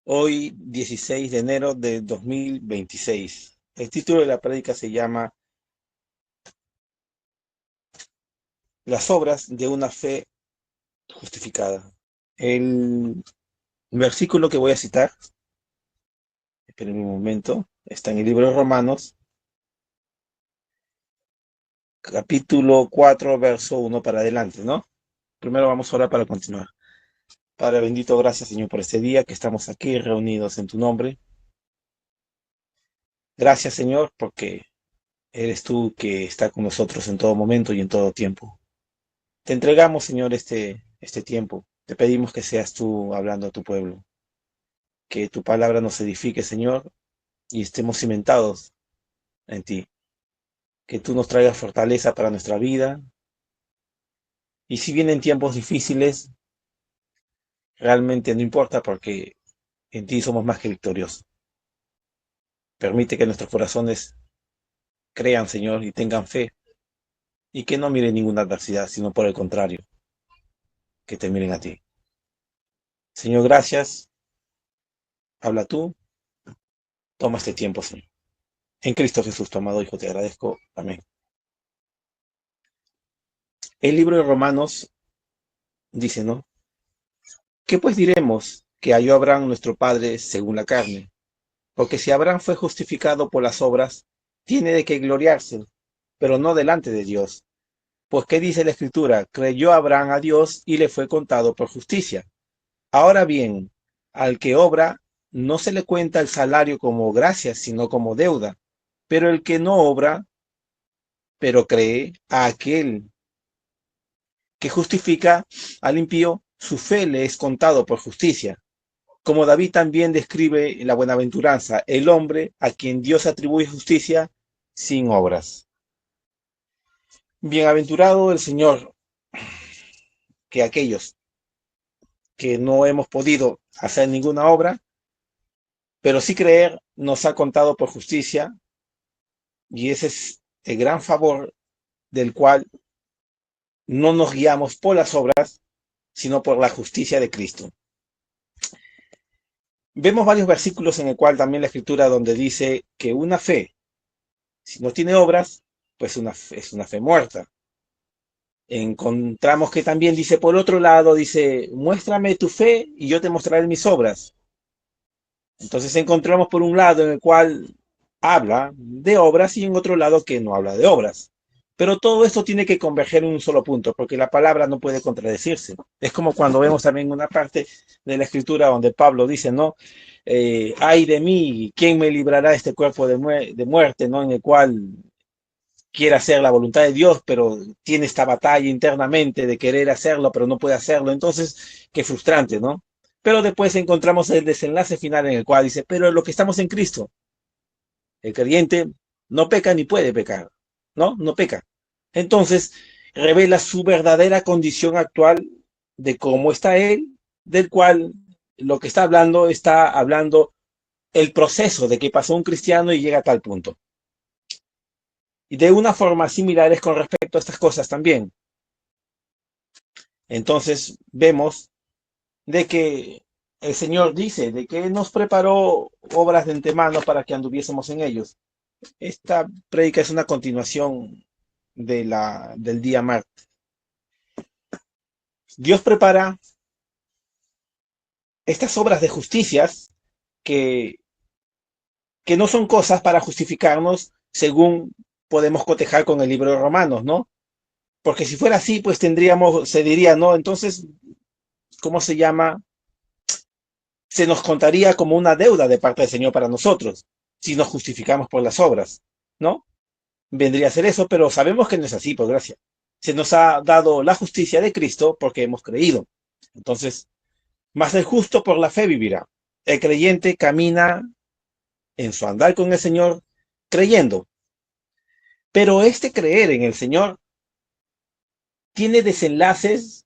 Hoy, 16 de enero de 2026. El título de la prédica se llama Las obras de una fe justificada. El versículo que voy a citar, esperen un momento, está en el libro de Romanos, capítulo 4, verso 1 para adelante, ¿no? Primero vamos a orar para continuar. Padre bendito, gracias Señor por este día que estamos aquí reunidos en tu nombre. Gracias Señor porque eres tú que está con nosotros en todo momento y en todo tiempo. Te entregamos, Señor, este tiempo. Te pedimos que seas tú hablando a tu pueblo, que tu palabra nos edifique, Señor, y estemos cimentados en ti. Que tú nos traigas fortaleza para nuestra vida. Y si vienen tiempos difíciles, realmente no importa porque en ti somos más que victoriosos. Permite que nuestros corazones crean, Señor, y tengan fe, y que no miren ninguna adversidad, sino por el contrario, que te miren a ti. Señor, gracias. Habla tú. Toma este tiempo, Señor. En Cristo Jesús, tu amado Hijo, te agradezco. Amén. El libro de Romanos dice, ¿no? ¿Qué pues diremos que halló Abraham nuestro padre según la carne? Porque si Abraham fue justificado por las obras, tiene de qué gloriarse, pero no delante de Dios. Pues ¿qué dice la Escritura? Creyó Abraham a Dios y le fue contado por justicia. Ahora bien, al que obra, no se le cuenta el salario como gracia, sino como deuda. Pero el que no obra, pero cree a aquel que justifica al impío, su fe le es contado por justicia. Como David también describe la buenaventuranza, el hombre a quien Dios atribuye justicia sin obras. Bienaventurado el Señor, que aquellos que no hemos podido hacer ninguna obra, pero sí creer, nos ha contado por justicia, y ese es el gran favor del cual no nos guiamos por las obras, sino por la justicia de Cristo. Vemos varios versículos en el cual también la Escritura donde dice que una fe, si no tiene obras, pues es una fe muerta. Encontramos que también dice, por otro lado, dice, muéstrame tu fe y yo te mostraré mis obras. Entonces encontramos por un lado en el cual habla de obras y en otro lado que no habla de obras. Pero todo esto tiene que converger en un solo punto, porque la palabra no puede contradecirse. Es como cuando vemos también una parte de la escritura donde Pablo dice, ¿no? Ay de mí, ¿quién me librará de este cuerpo de muerte, ¿no? En el cual quiere hacer la voluntad de Dios, pero tiene esta batalla internamente de querer hacerlo, pero no puede hacerlo. Entonces, qué frustrante, ¿no? Pero después encontramos el desenlace final en el cual dice, pero lo que estamos en Cristo, el creyente no peca ni puede pecar, ¿no? No peca. Entonces, revela su verdadera condición actual de cómo está él, del cual lo que está hablando el proceso de que pasó un cristiano y llega a tal punto. Y de una forma similar es con respecto a estas cosas también. Entonces vemos de que el Señor dice de que nos preparó obras de antemano para que anduviésemos en ellos. Esta prédica es una continuación del día martes. Dios prepara estas obras de justicias que, que no son cosas para justificarnos según podemos cotejar con el libro de Romanos, ¿no? Porque si fuera así, pues se diría, ¿no? Entonces, ¿cómo se llama? Se nos contaría como una deuda de parte del Señor para nosotros, si nos justificamos por las obras, ¿no? Vendría a ser eso, pero sabemos que no es así, por gracia. Se nos ha dado la justicia de Cristo porque hemos creído. Entonces, más el justo por la fe vivirá. El creyente camina en su andar con el Señor creyendo. Pero este creer en el Señor tiene desenlaces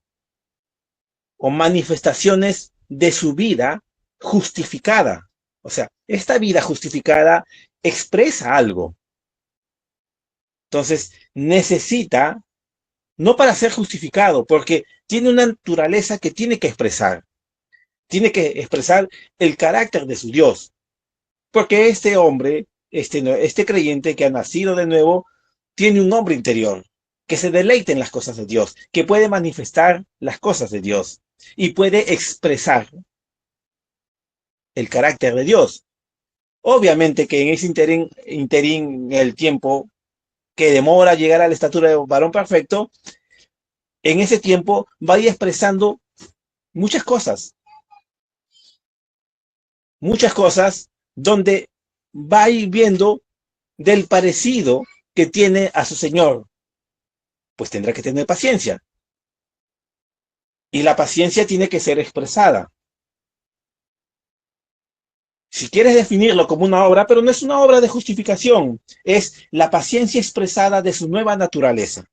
o manifestaciones de su vida justificada. O sea, esta vida justificada expresa algo. Entonces, necesita, no para ser justificado, porque tiene una naturaleza que tiene que expresar. Tiene que expresar el carácter de su Dios. Porque este hombre, este creyente que ha nacido de nuevo, tiene un hombre interior, que se deleita en las cosas de Dios, que puede manifestar las cosas de Dios y puede expresar el carácter de Dios. Obviamente que en ese interín, el tiempo que demora llegar a la estatura de varón perfecto, en ese tiempo vaya expresando muchas cosas donde va a ir viendo del parecido que tiene a su Señor. Pues tendrá que tener paciencia. Y la paciencia tiene que ser expresada. Si quieres definirlo como una obra, pero no es una obra de justificación, es la paciencia expresada de su nueva naturaleza.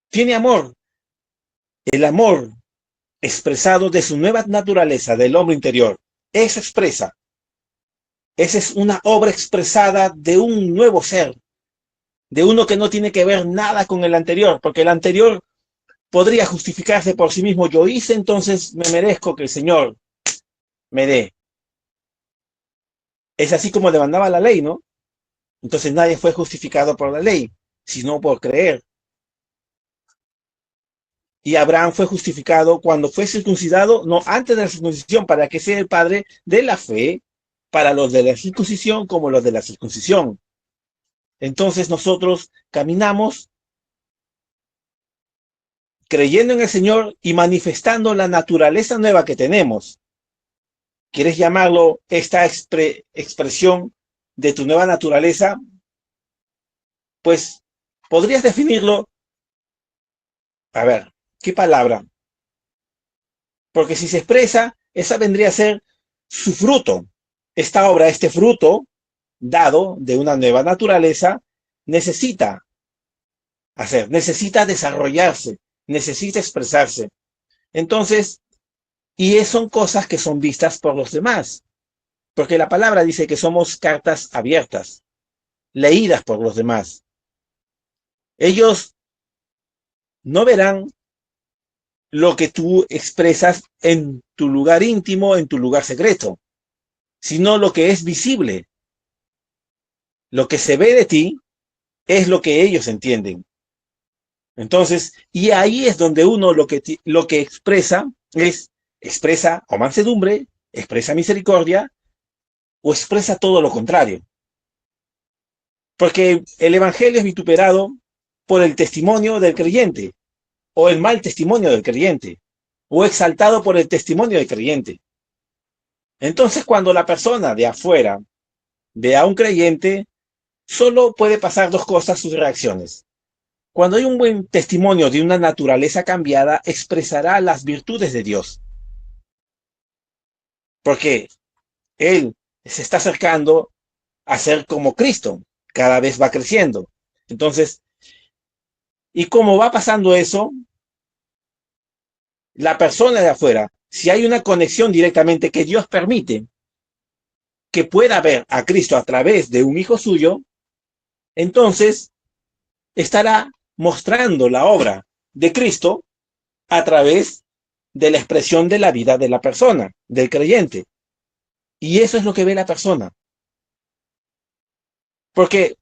Tiene amor, el amor expresado de su nueva naturaleza, del hombre interior. Eso expresa. Esa es una obra expresada de un nuevo ser, de uno que no tiene que ver nada con el anterior, porque el anterior podría justificarse por sí mismo. Yo hice, entonces me merezco que el Señor me dé. Es así como demandaba la ley, ¿no? Entonces nadie fue justificado por la ley, sino por creer. Y Abraham fue justificado cuando fue circuncidado, no antes de la circuncisión, para que sea el padre de la fe para los de la circuncisión como los de la circuncisión. Entonces nosotros caminamos creyendo en el Señor y manifestando la naturaleza nueva que tenemos. ¿Quieres llamarlo esta expresión de tu nueva naturaleza? Pues podrías definirlo, a ver, ¿qué palabra? Porque si se expresa, esa vendría a ser su fruto. Esta obra, este fruto dado de una nueva naturaleza, necesita desarrollarse, necesita expresarse. Entonces, son cosas que son vistas por los demás, porque la palabra dice que somos cartas abiertas, leídas por los demás. Ellos no verán lo que tú expresas en tu lugar íntimo, en tu lugar secreto, sino lo que es visible. Lo que se ve de ti es lo que ellos entienden. Entonces, y ahí es donde uno lo que expresa o mansedumbre, expresa misericordia o expresa todo lo contrario. Porque el evangelio es vituperado por el testimonio del creyente o el mal testimonio del creyente o exaltado por el testimonio del creyente. Entonces, cuando la persona de afuera ve a un creyente, solo puede pasar dos cosas, sus reacciones. Cuando hay un buen testimonio de una naturaleza cambiada, expresará las virtudes de Dios. Porque Él se está acercando a ser como Cristo. Cada vez va creciendo. Entonces, y como va pasando eso, la persona de afuera, si hay una conexión directamente que Dios permite que pueda ver a Cristo a través de un hijo suyo, entonces estará mostrando la obra de Cristo a través de la expresión de la vida de la persona, del creyente. Y eso es lo que ve la persona. Porque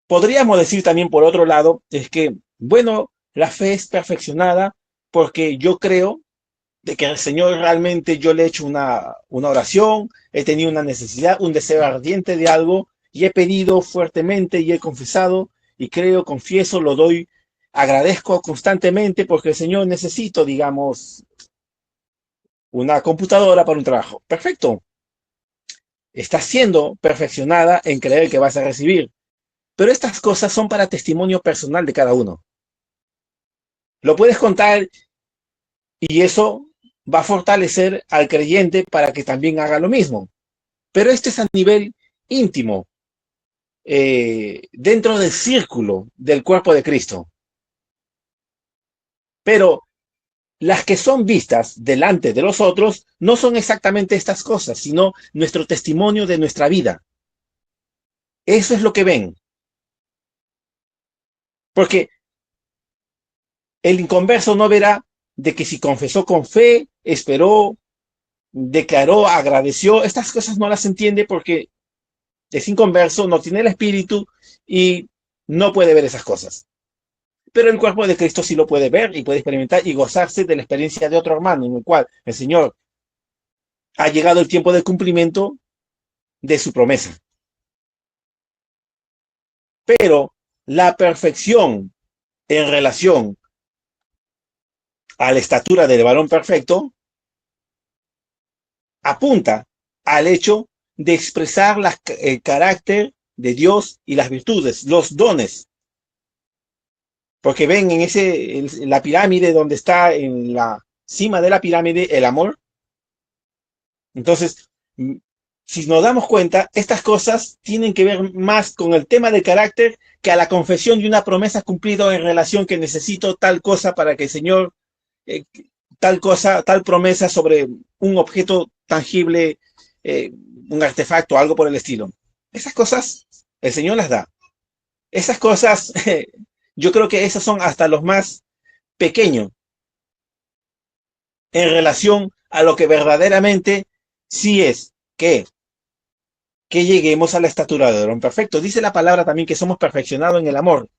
podríamos decir también por otro lado, es que, bueno, la fe es perfeccionada porque yo creo de que al Señor realmente yo le he hecho una oración, he tenido una necesidad, un deseo ardiente de algo, y he pedido fuertemente y he confesado, y creo, confieso, lo doy, agradezco constantemente porque el Señor necesito, digamos, una computadora para un trabajo. Perfecto. Está siendo perfeccionada en creer que vas a recibir. Pero estas cosas son para testimonio personal de cada uno. Lo puedes contar y eso va a fortalecer al creyente para que también haga lo mismo. Pero este es a nivel íntimo, dentro del círculo del cuerpo de Cristo. Pero las que son vistas delante de los otros no son exactamente estas cosas, sino nuestro testimonio de nuestra vida. Eso es lo que ven. Porque el inconverso no verá de que si confesó con fe, esperó, declaró, agradeció, estas cosas no las entiende porque es inconverso, no tiene el espíritu y no puede ver esas cosas. Pero el cuerpo de Cristo sí lo puede ver y puede experimentar y gozarse de la experiencia de otro hermano, en el cual el Señor ha llegado el tiempo del cumplimiento de su promesa. Pero la perfección en relación a la estatura del varón perfecto apunta al hecho de expresar el carácter de Dios y las virtudes, los dones. Porque ven en la pirámide donde está en la cima de la pirámide el amor. Entonces, si nos damos cuenta, estas cosas tienen que ver más con el tema del carácter que a la confesión de una promesa cumplida en relación que necesito tal cosa para que el Señor, eh, tal cosa, tal promesa sobre un objeto tangible, eh, un artefacto, algo por el estilo. Esas cosas el Señor las da. Esas cosas, yo creo que esos son hasta los más pequeños en relación a lo que verdaderamente sí es que lleguemos a la estatura de varón perfecto. Dice la palabra también que somos perfeccionados en el amor.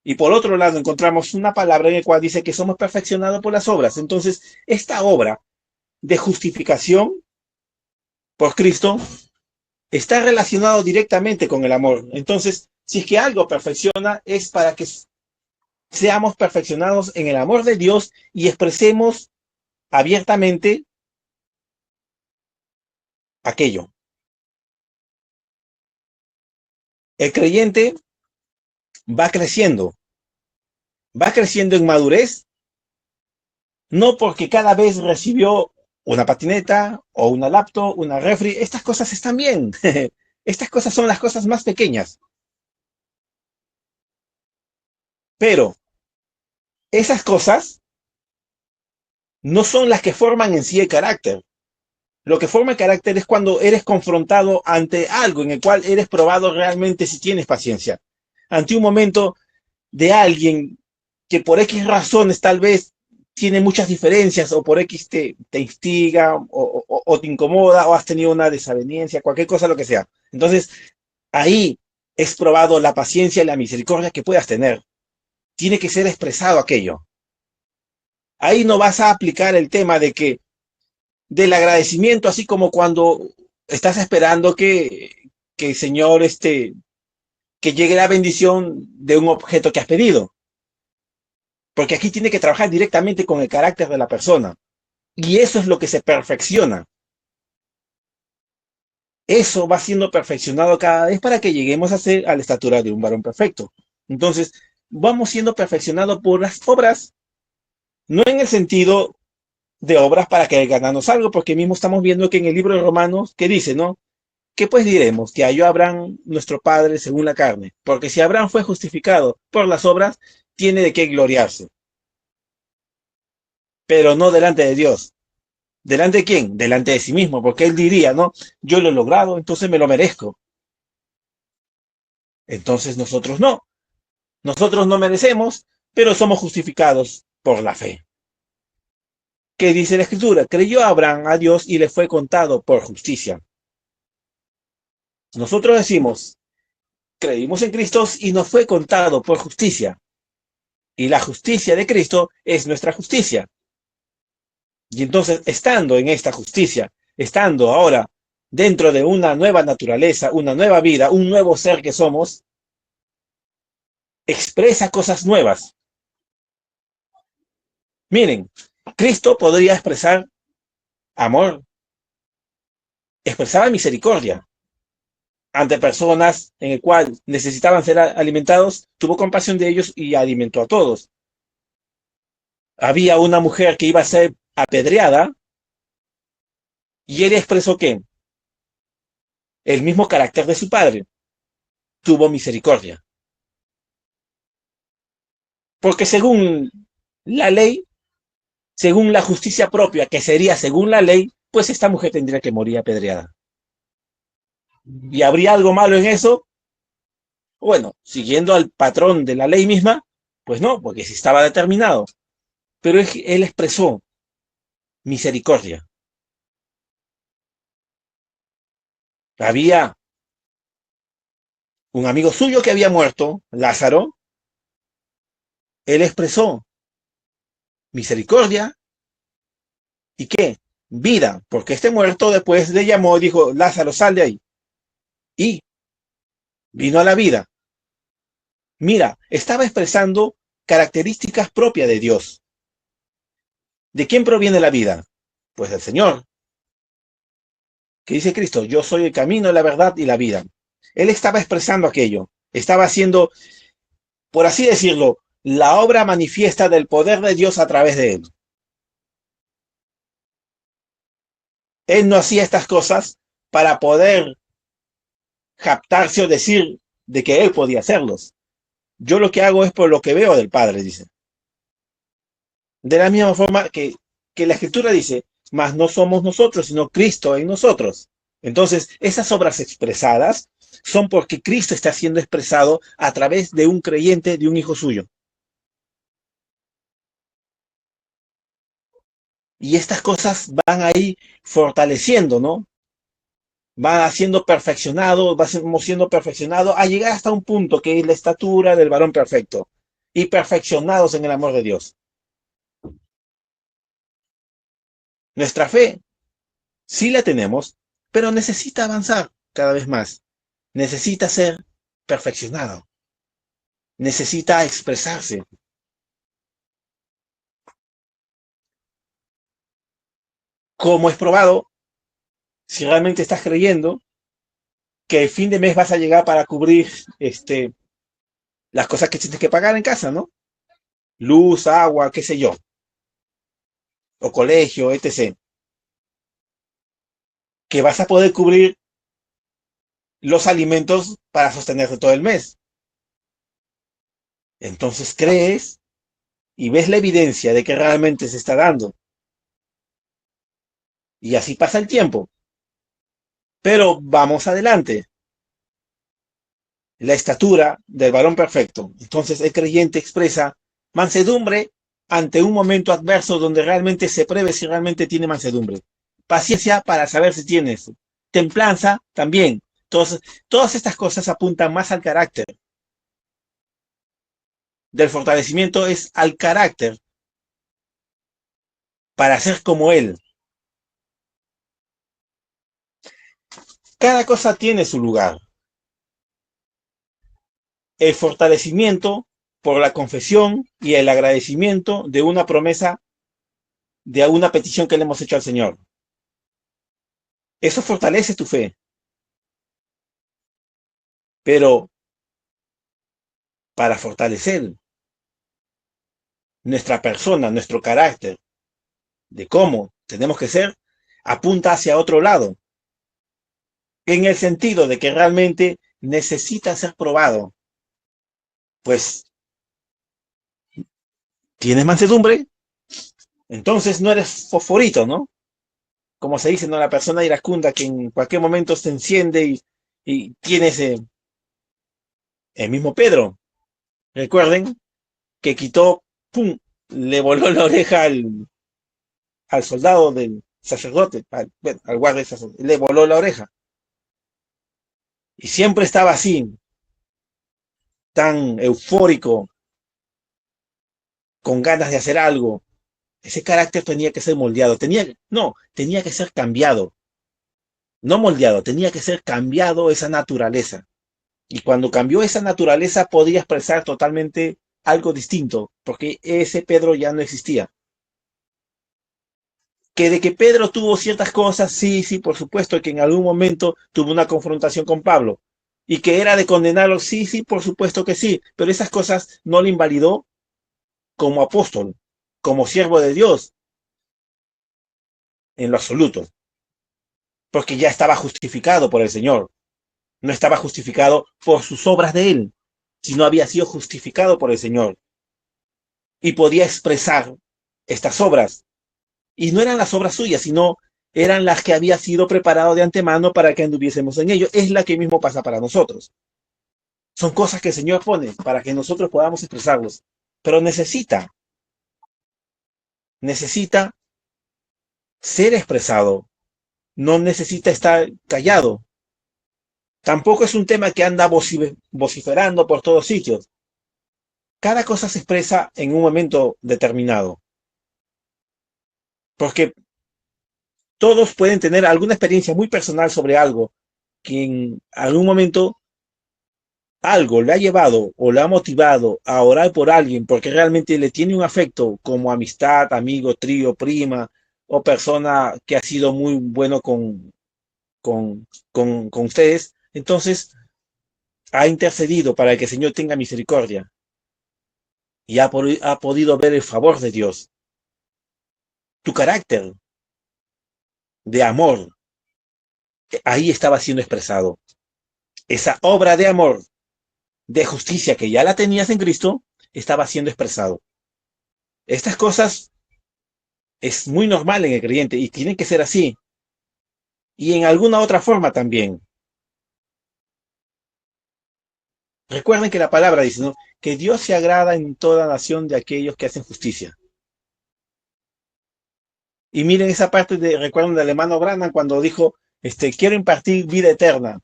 Y por otro lado encontramos una palabra en la cual dice que somos perfeccionados por las obras. Entonces, esta obra de justificación por Cristo está relacionado directamente con el amor. Entonces, si es que algo perfecciona, es para que seamos perfeccionados en el amor de Dios y expresemos abiertamente aquello. El creyente va creciendo en madurez, no porque cada vez recibió una patineta o una laptop, una refri, estas cosas están bien. Estas cosas son las cosas más pequeñas. Pero esas cosas no son las que forman en sí el carácter. Lo que forma el carácter es cuando eres confrontado ante algo en el cual eres probado realmente si tienes paciencia. Ante un momento de alguien que por X razones tal vez tiene muchas diferencias o por X te instiga o te incomoda o has tenido una desaveniencia, cualquier cosa, lo que sea. Entonces, ahí es probado la paciencia y la misericordia que puedas tener. Tiene que ser expresado aquello. Ahí no vas a aplicar el tema de que del agradecimiento, así como cuando estás esperando que el Señor que llegue la bendición de un objeto que has pedido. Porque aquí tiene que trabajar directamente con el carácter de la persona. Y eso es lo que se perfecciona. Eso va siendo perfeccionado cada vez para que lleguemos a la estatura de un varón perfecto. Entonces, vamos siendo perfeccionados por las obras, no en el sentido de obras para que ganarnos algo, porque mismo estamos viendo que en el libro de Romanos, que dice, ¿no? ¿Qué pues diremos? Que halló a Abraham nuestro padre según la carne. Porque si Abraham fue justificado por las obras, tiene de qué gloriarse. Pero no delante de Dios. ¿Delante de quién? Delante de sí mismo, porque él diría, ¿no? Yo lo he logrado, entonces me lo merezco. Entonces nosotros no. Nosotros no merecemos, pero somos justificados por la fe. ¿Qué dice la Escritura? Creyó Abraham a Dios y le fue contado por justicia. Nosotros decimos, creímos en Cristo y nos fue contado por justicia. Y la justicia de Cristo es nuestra justicia. Y entonces, estando en esta justicia, estando ahora dentro de una nueva naturaleza, una nueva vida, un nuevo ser que somos, expresa cosas nuevas. Miren, Cristo podría expresar amor, expresaba misericordia ante personas en el cual necesitaban ser alimentados, tuvo compasión de ellos y alimentó a todos. Había una mujer que iba a ser apedreada y él expresó que el mismo carácter de su padre tuvo misericordia. Porque según la ley, según la justicia propia, que sería según la ley, pues esta mujer tendría que morir apedreada. ¿Y habría algo malo en eso? Bueno, siguiendo al patrón de la ley misma, pues no, porque si estaba determinado. pero él expresó misericordia. Había un amigo suyo que había muerto, Lázaro, él expresó misericordia y ¿qué? Vida, porque este muerto después le llamó y dijo, Lázaro, sal de ahí. Y vino a la vida. Mira, estaba expresando características propias de Dios. ¿De quién proviene la vida? Pues del Señor. Que dice Cristo, yo soy el camino, la verdad y la vida. Él estaba expresando aquello. Estaba haciendo, por así decirlo, la obra manifiesta del poder de Dios a través de él. Él no hacía estas cosas para poder jactarse o decir de que él podía hacerlos. Yo lo que hago es por lo que veo del Padre, dice. De la misma forma que la Escritura dice, mas no somos nosotros, sino Cristo en nosotros. Entonces, esas obras expresadas son porque Cristo está siendo expresado a través de un creyente, de un hijo suyo. Y estas cosas van ahí fortaleciendo, ¿no? Van siendo perfeccionados, vamos siendo perfeccionados a llegar hasta un punto que es la estatura del varón perfecto y perfeccionados en el amor de Dios. Nuestra fe sí la tenemos, pero necesita avanzar cada vez más. Necesita ser perfeccionado. Necesita expresarse. ¿Cómo es probado? Si realmente estás creyendo que el fin de mes vas a llegar para cubrir las cosas que tienes que pagar en casa, ¿no? Luz, agua, qué sé yo, o colegio, etc. Que vas a poder cubrir los alimentos para sostenerte todo el mes. Entonces crees y ves la evidencia de que realmente se está dando. Y así pasa el tiempo. Pero vamos adelante. La estatura del varón perfecto. Entonces el creyente expresa mansedumbre ante un momento adverso donde realmente se pruebe si realmente tiene mansedumbre. Paciencia para saber si tiene eso. Templanza también. Entonces, todas estas cosas apuntan más al carácter. Del fortalecimiento es al carácter para ser como él. Cada cosa tiene su lugar. El fortalecimiento por la confesión y el agradecimiento de una promesa, de una petición que le hemos hecho al Señor. Eso fortalece tu fe. Pero para fortalecer nuestra persona, nuestro carácter, de cómo tenemos que ser, apunta hacia otro lado, en el sentido de que realmente necesita ser probado. Pues, ¿tienes mansedumbre? Entonces no eres fosforito, ¿no? Como se dice, ¿no? La persona iracunda que en cualquier momento se enciende y tiene el mismo Pedro. Recuerden que quitó, ¡pum!, le voló la oreja al soldado del sacerdote, al guardia del sacerdote, le voló la oreja. Y siempre estaba así, tan eufórico, con ganas de hacer algo. Ese carácter tenía que ser moldeado, tenía que ser cambiado, no moldeado, tenía que ser cambiado esa naturaleza. Y cuando cambió esa naturaleza podía expresar totalmente algo distinto, porque ese Pedro ya no existía. Que de que Pedro tuvo ciertas cosas, sí, sí, por supuesto, que en algún momento tuvo una confrontación con Pablo. Y que era de condenarlo, sí, sí, por supuesto que sí, pero esas cosas no le invalidó como apóstol, como siervo de Dios, en lo absoluto, porque ya estaba justificado por el Señor, no estaba justificado por sus obras de él, sino había sido justificado por el Señor y podía expresar estas obras. Y no eran las obras suyas, sino eran las que había sido preparado de antemano para que anduviésemos en ello. Es la que mismo pasa para nosotros. Son cosas que el Señor pone para que nosotros podamos expresarlos, pero necesita necesita ser expresado, no necesita estar callado. Tampoco es un tema que anda vociferando por todos sitios. Cada cosa se expresa en un momento determinado, porque todos pueden tener alguna experiencia muy personal sobre algo que en algún momento algo le ha llevado o le ha motivado a orar por alguien porque realmente le tiene un afecto como amistad, amigo, trío, prima o persona que ha sido muy bueno con ustedes. Entonces ha intercedido para que el Señor tenga misericordia y ha podido ver el favor de Dios. Tu carácter de amor ahí estaba siendo expresado. Esa obra de amor, de justicia que ya la tenías en Cristo, estaba siendo expresado. Estas cosas es muy normal en el creyente y tienen que ser así. Y en alguna otra forma también. Recuerden que la palabra dice, ¿no?, que Dios se agrada en toda nación de aquellos que hacen justicia. Y miren esa parte recuerden del hermano Branham cuando dijo, quiero impartir vida eterna.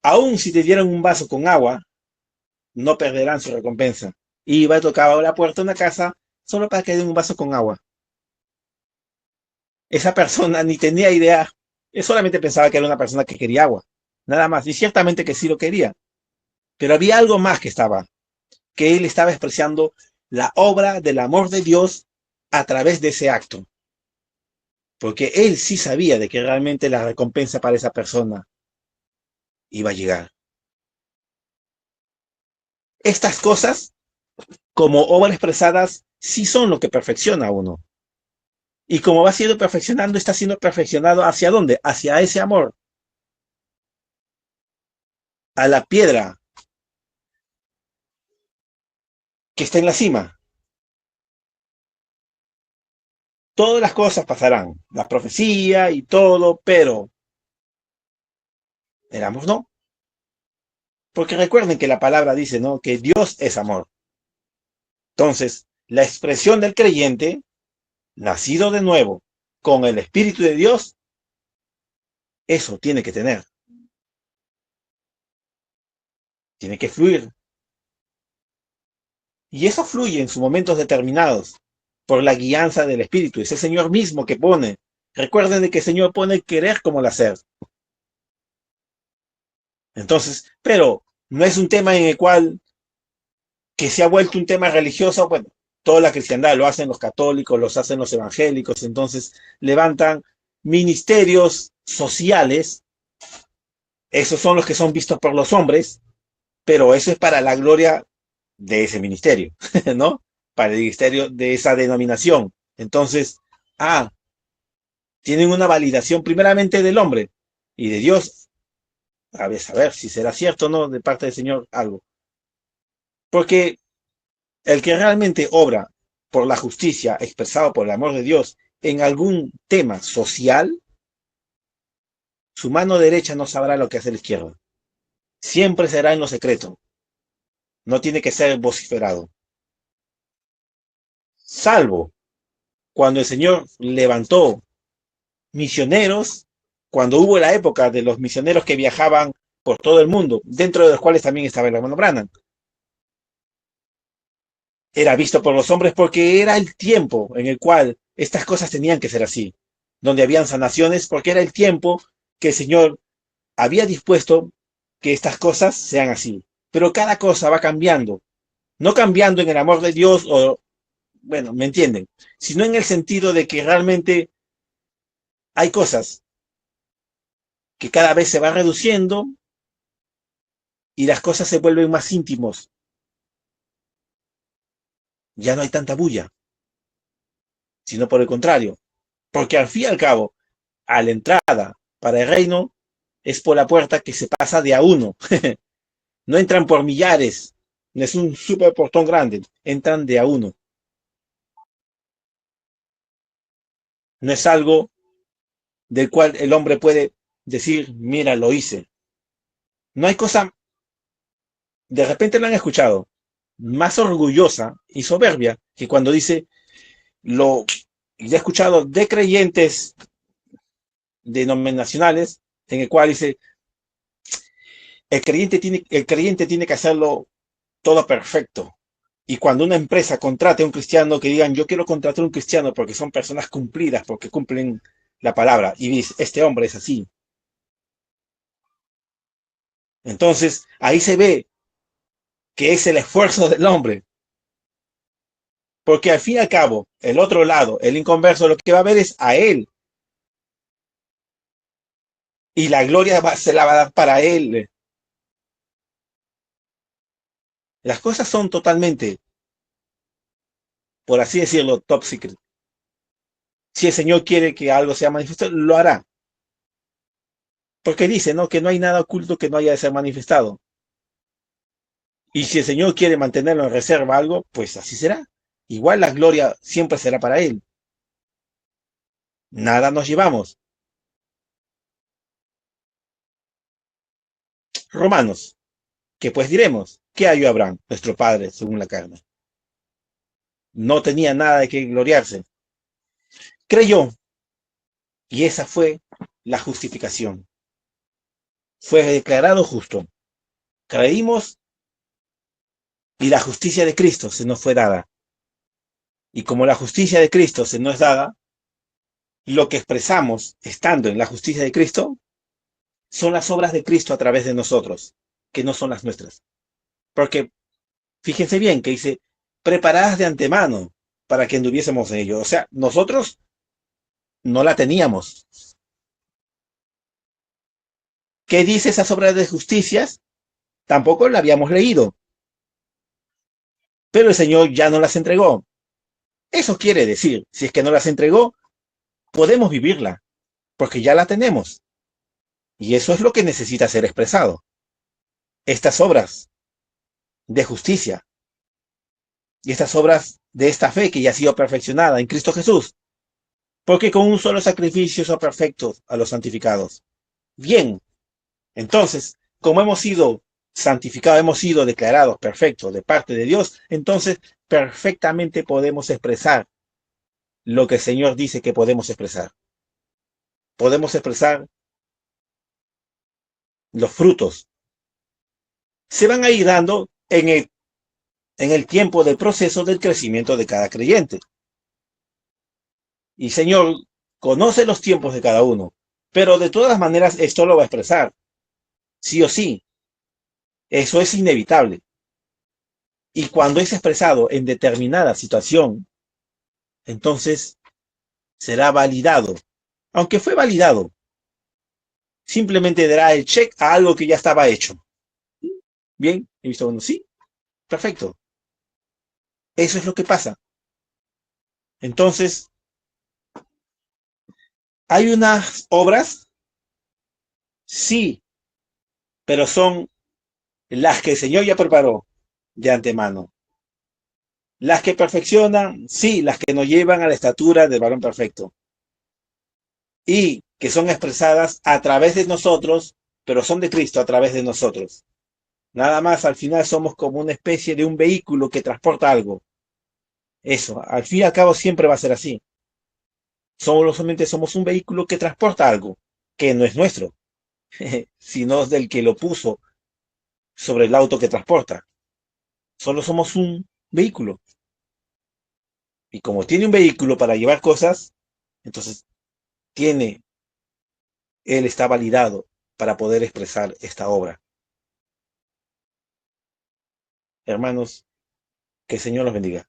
Aún si te dieran un vaso con agua, no perderán su recompensa. Y iba a tocar la puerta de una casa solo para que den un vaso con agua. Esa persona ni tenía idea, él solamente pensaba que era una persona que quería agua, nada más. Y ciertamente que sí lo quería. Pero había algo más que él estaba expresando la obra del amor de Dios a través de ese acto. Porque él sí sabía de que realmente la recompensa para esa persona iba a llegar. Estas cosas, como obras expresadas, sí son lo que perfecciona a uno. Y como va siendo perfeccionando, está siendo perfeccionado ¿hacia dónde? Hacia ese amor. A la piedra que está en la cima. Todas las cosas pasarán, la profecía y todo, pero el amor no. Porque recuerden que la palabra dice, ¿no?, que Dios es amor. Entonces, la expresión del creyente, nacido de nuevo, con el Espíritu de Dios, eso tiene que tener. Tiene que fluir. Y eso fluye en sus momentos determinados, por la guianza del Espíritu. Es el Señor mismo que pone. Recuerden de que el Señor pone el querer como el hacer. Entonces, pero no es un tema en el cual que se ha vuelto un tema religioso. Bueno, toda la cristiandad lo hacen los católicos, los hacen los evangélicos, entonces levantan ministerios sociales, esos son los que son vistos por los hombres, pero eso es para la gloria de ese ministerio, ¿no? Para el ministerio de esa denominación. Entonces, tienen una validación primeramente del hombre y de Dios, a ver si será cierto o no de parte del Señor algo. Porque el que realmente obra por la justicia expresado por el amor de Dios en algún tema social, su mano derecha no sabrá lo que hace la izquierda. Siempre será en lo secreto. No tiene que ser vociferado. Salvo cuando el Señor levantó misioneros, cuando hubo la época de los misioneros que viajaban por todo el mundo, dentro de los cuales también estaba el hermano Branham. Era visto por los hombres porque era el tiempo en el cual estas cosas tenían que ser así, donde habían sanaciones, porque era el tiempo que el Señor había dispuesto que estas cosas sean así. Pero cada cosa va cambiando, no cambiando en el amor de Dios o, bueno, ¿me entienden? Sino en el sentido de que realmente hay cosas que cada vez se van reduciendo y las cosas se vuelven más íntimos. Ya no hay tanta bulla, sino por el contrario, porque al fin y al cabo, a la entrada para el reino es por la puerta que se pasa de a uno. No entran por millares, no es un super portón grande, entran de a uno. No es algo del cual el hombre puede decir, mira, lo hice. No hay cosa, de repente lo han escuchado, más orgullosa y soberbia que cuando dice, lo he escuchado de creyentes denominacionales en el cual dice, el creyente tiene que hacerlo todo perfecto. Y cuando una empresa contrate a un cristiano, que digan, yo quiero contratar a un cristiano porque son personas cumplidas, porque cumplen la palabra. Y dice, este hombre es así. Entonces, ahí se ve que es el esfuerzo del hombre. Porque al fin y al cabo, el otro lado, el inconverso, lo que va a ver es a él. Y la gloria se la va a dar para él. Las cosas son totalmente, por así decirlo, top secret. Si el Señor quiere que algo sea manifestado, lo hará. Porque dice, ¿no? Que no hay nada oculto que no haya de ser manifestado. Y si el Señor quiere mantenerlo en reserva algo, pues así será. Igual la gloria siempre será para Él. Nada nos llevamos. Romanos, que pues diremos, ¿qué halló Abraham, nuestro padre, según la carne? No tenía nada de qué gloriarse. Creyó, y esa fue la justificación. Fue declarado justo. Creímos y la justicia de Cristo se nos fue dada. Y como la justicia de Cristo se nos es dada, lo que expresamos estando en la justicia de Cristo son las obras de Cristo a través de nosotros, que no son las nuestras. Porque fíjense bien que dice, preparadas de antemano para que anduviésemos en ello. O sea, nosotros no la teníamos. ¿Qué dice esas obras de justicias? Tampoco la habíamos leído. Pero el Señor ya no las entregó. Eso quiere decir, si es que no las entregó, podemos vivirla, porque ya la tenemos. Y eso es lo que necesita ser expresado. Estas obras de justicia y estas obras de esta fe que ya ha sido perfeccionada en Cristo Jesús, porque con un solo sacrificio son perfectos a los santificados. Bien, entonces, como hemos sido santificados, hemos sido declarados perfectos de parte de Dios, entonces perfectamente podemos expresar lo que el Señor dice que podemos expresar. Podemos expresar los frutos. Se van a ir dando en el tiempo del proceso del crecimiento de cada creyente. Y Señor conoce los tiempos de cada uno, pero de todas maneras esto lo va a expresar, sí o sí. Eso es inevitable. Y cuando es expresado en determinada situación, entonces será validado. Aunque fue validado, simplemente dará el check a algo que ya estaba hecho. Bien, he visto uno, sí, perfecto. Eso es lo que pasa. Entonces, hay unas obras, sí, pero son las que el Señor ya preparó de antemano. Las que perfeccionan, sí, las que nos llevan a la estatura del varón perfecto. Y que son expresadas a través de nosotros, pero son de Cristo a través de nosotros. Nada más, al final somos como una especie de un vehículo que transporta algo. Eso, al fin y al cabo siempre va a ser así. Solamente somos un vehículo que transporta algo, que no es nuestro, sino del que lo puso sobre el auto que transporta. Solo somos un vehículo. Y como tiene un vehículo para llevar cosas, entonces él está validado para poder expresar esta obra. Hermanos, que el Señor los bendiga.